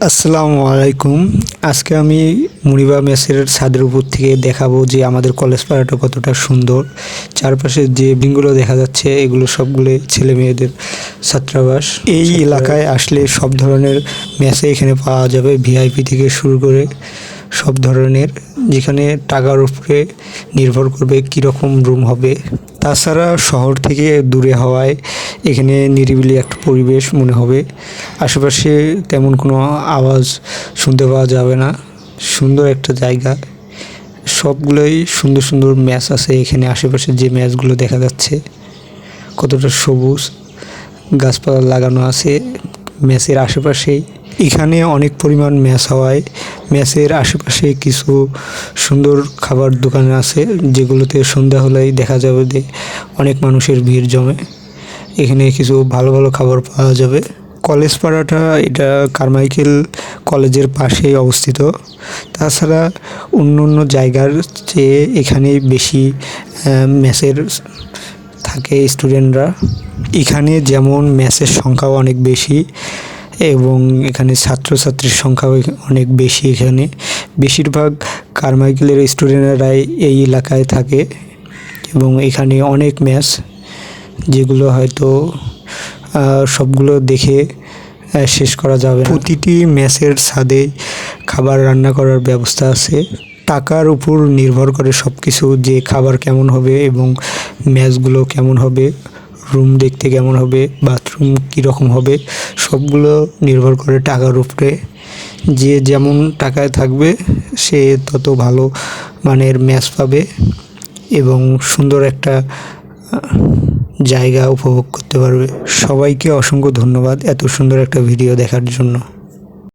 আসসালামু আলাইকুম। আজকে আমি মুনিবা মেসের ছাদের উপর থেকে দেখাবো যে আমাদের কলেজ পাড়াটা কতটা সুন্দর। চারপাশে যে বিল্ডিংগুলো দেখা যাচ্ছে এগুলো সবগুলো ছেলে মেয়েদের ছাত্রাবাস। এই এলাকায় আসলে সব ধরনের মেসে এখানে পাওয়া যাবে, ভিআইপি থেকে শুরু করে সব ধরনের, যেখানে টাকার উপরে নির্ভর করবে কীরকম রুম হবে। তাছাড়া শহর থেকে দূরে হওয়ায় এখানে নিরিবিলি একটা পরিবেশ মনে হবে। আশেপাশে তেমন কোনো আওয়াজ শুনতে পাওয়া যাবে না। সুন্দর একটা জায়গা, সবগুলোই সুন্দর সুন্দর ম্যাচ আছে এখানে। আশেপাশে যে ম্যাচগুলো দেখা যাচ্ছে কতটা সবুজ, গাছপালা লাগানো আছে ম্যাচের আশেপাশেই। এখানে অনেক পরিমাণ ম্যাচ হওয়ায় ম্যাচের আশেপাশে কিছু সুন্দর খাবার দোকান আছে, যেগুলোতে সন্ধ্যা হলেই দেখা যাবে যে অনেক মানুষের ভিড় জমে। এখানে কিছু ভালো ভালো খাবার পাওয়া যাবে। কলেজ পাড়াটা এটা কারমাইকেল কলেজের পাশেই অবস্থিত। তাছাড়া অন্য অন্য জায়গার চেয়ে এখানে বেশি মেসের থাকে স্টুডেন্টরা। এখানে যেমন মেসের সংখ্যাও অনেক বেশি এবং এখানে ছাত্রছাত্রীর সংখ্যাও অনেক বেশি। এখানে বেশিরভাগ কারমাইকেলের স্টুডেন্টরাই এই এলাকায় থাকে এবং এখানে অনেক মেস, যেগুলো হয়তো সবগুলো দেখে শেষ করা যাবে না। প্রতিটি মেসের ছাদে খাবার রান্না করার ব্যবস্থা আছে। টাকার উপর নির্ভর করে সব কিছু, যে খাবার কেমন হবে এবং মেসগুলো কেমন হবে, রুম দেখতে কেমন হবে, বাথরুম কীরকম হবে, সবগুলো নির্ভর করে টাকার উপরে। যে যেমন টাকায় থাকবে সে তত ভালো মানের মেস পাবে এবং সুন্দর একটা জায়গা উপভোগ করতে পারবে। সবাইকে অসংখ্য ধন্যবাদ এত সুন্দর একটা ভিডিও দেখার জন্য।